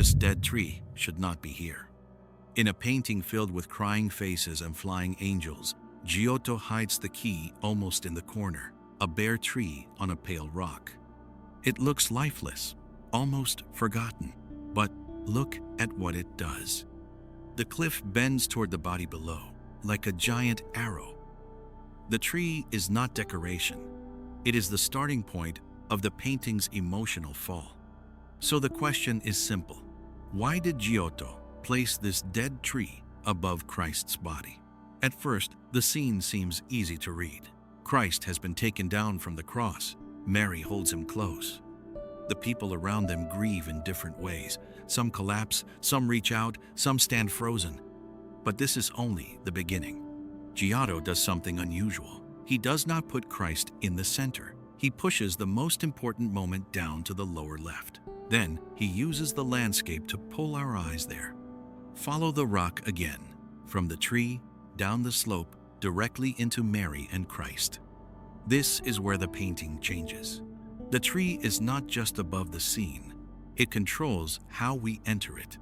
This dead tree should not be here. In a painting filled with crying faces and flying angels, Giotto hides the key almost in the corner, a bare tree on a pale rock. It looks lifeless, almost forgotten, but look at what it does. The cliff bends toward the body below, like a giant arrow. The tree is not decoration. It is the starting point of the painting's emotional fall. So the question is simple. Why did Giotto place this dead tree above Christ's body? At first, the scene seems easy to read. Christ has been taken down from the cross. Mary holds him close. The people around them grieve in different ways. Some collapse, some reach out, some stand frozen. But this is only the beginning. Giotto does something unusual. He does not put Christ in the center. He pushes the most important moment down to the lower left. Then he uses the landscape to pull our eyes there. Follow the rock again, from the tree, down the slope, directly into Mary and Christ. This is where the painting changes. The tree is not just above the scene. It controls how we enter it.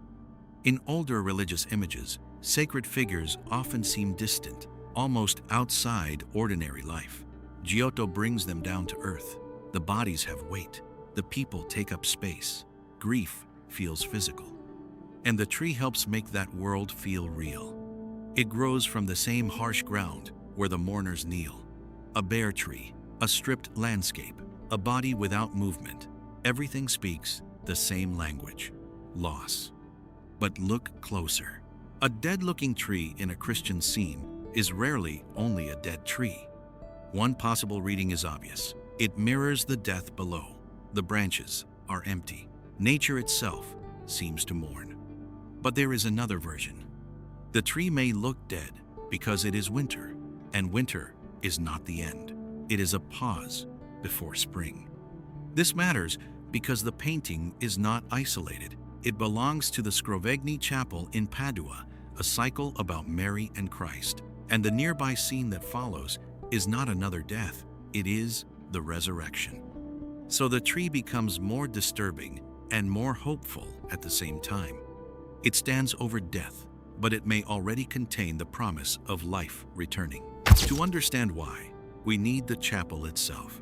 In older religious images, sacred figures often seem distant, almost outside ordinary life. Giotto brings them down to earth. The bodies have weight. The people take up space. Grief feels physical. And the tree helps make that world feel real. It grows from the same harsh ground where the mourners kneel. A bare tree, a stripped landscape, a body without movement. Everything speaks the same language: loss. But look closer. A dead-looking tree in a Christian scene is rarely only a dead tree. One possible reading is obvious. It mirrors the death below. The branches are empty. Nature itself seems to mourn. But there is another version. The tree may look dead because it is winter, and winter is not the end. It is a pause before spring. This matters because the painting is not isolated. It belongs to the Scrovegni Chapel in Padua, a cycle about Mary and Christ. And the nearby scene that follows is not another death, it is the resurrection. So the tree becomes more disturbing and more hopeful at the same time. It stands over death, but it may already contain the promise of life returning. To understand why, we need the chapel itself.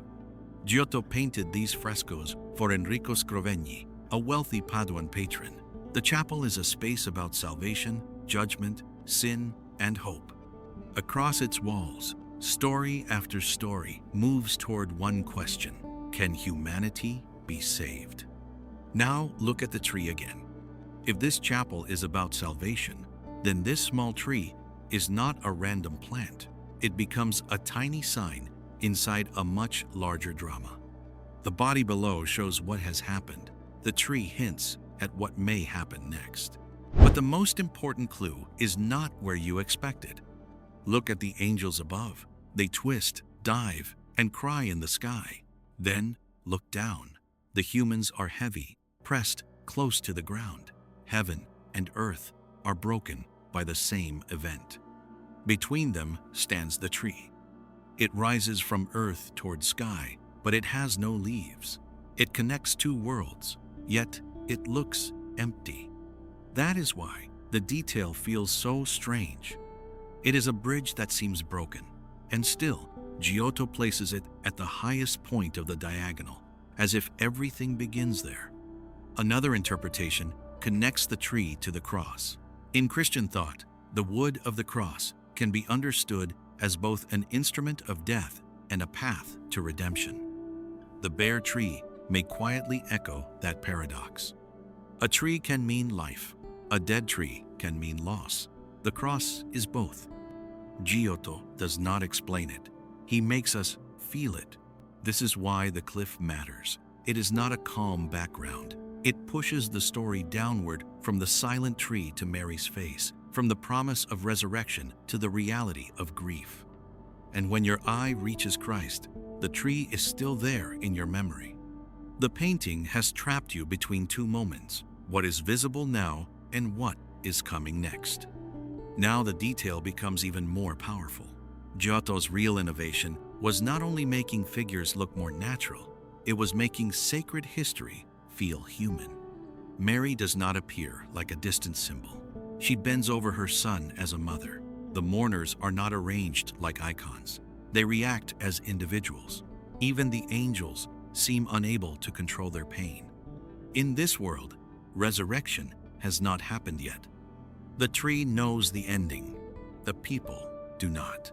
Giotto painted these frescoes for Enrico Scrovegni, a wealthy Paduan patron. The chapel is a space about salvation, judgment, sin, and hope. Across its walls, story after story moves toward one question: can humanity be saved? Now look at the tree again. If this chapel is about salvation, then this small tree is not a random plant. It becomes a tiny sign inside a much larger drama. The body below shows what has happened. The tree hints at what may happen next. But the most important clue is not where you expect it. Look at the angels above. They twist, dive, and cry in the sky. Then look down. The humans are heavy, pressed close to the ground. Heaven and earth are broken by the same event. Between them stands the tree. It rises from earth toward sky, but it has no leaves. It connects two worlds, yet it looks empty. That is why the detail feels so strange. It is a bridge that seems broken, and still, Giotto places it at the highest point of the diagonal, as if everything begins there. Another interpretation connects the tree to the cross. In Christian thought, the wood of the cross can be understood as both an instrument of death and a path to redemption. The bare tree may quietly echo that paradox. A tree can mean life. A dead tree can mean loss. The cross is both. Giotto does not explain it. He makes us feel it. This is why the cliff matters. It is not a calm background. It pushes the story downward from the silent tree to Mary's face, from the promise of resurrection to the reality of grief. And when your eye reaches Christ, the tree is still there in your memory. The painting has trapped you between two moments: what is visible now and what is coming next. Now the detail becomes even more powerful. Giotto's real innovation was not only making figures look more natural, it was making sacred history feel human. Mary does not appear like a distant symbol. She bends over her son as a mother. The mourners are not arranged like icons. They react as individuals. Even the angels seem unable to control their pain. In this world, resurrection has not happened yet. The tree knows the ending. The people do not.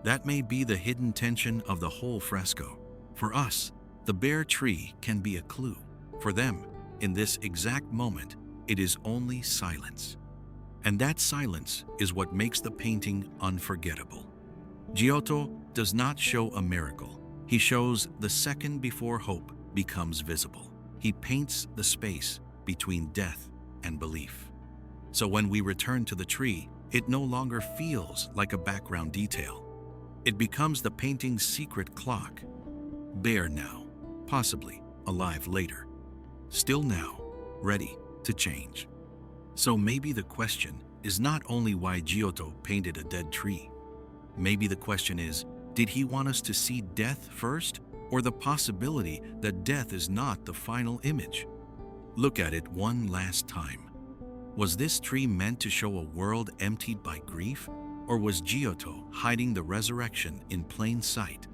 That may be the hidden tension of the whole fresco. For us, the bare tree can be a clue. For them, in this exact moment, it is only silence. And that silence is what makes the painting unforgettable. Giotto does not show a miracle. He shows the second before hope becomes visible. He paints the space between death and belief. So when we return to the tree, it no longer feels like a background detail. It becomes the painting's secret clock. Bare now, possibly alive later. Still now, ready to change. So maybe the question is not only why Giotto painted a dead tree. Maybe the question is, did he want us to see death first, or the possibility that death is not the final image? Look at it one last time. Was this tree meant to show a world emptied by grief, or was Giotto hiding the resurrection in plain sight?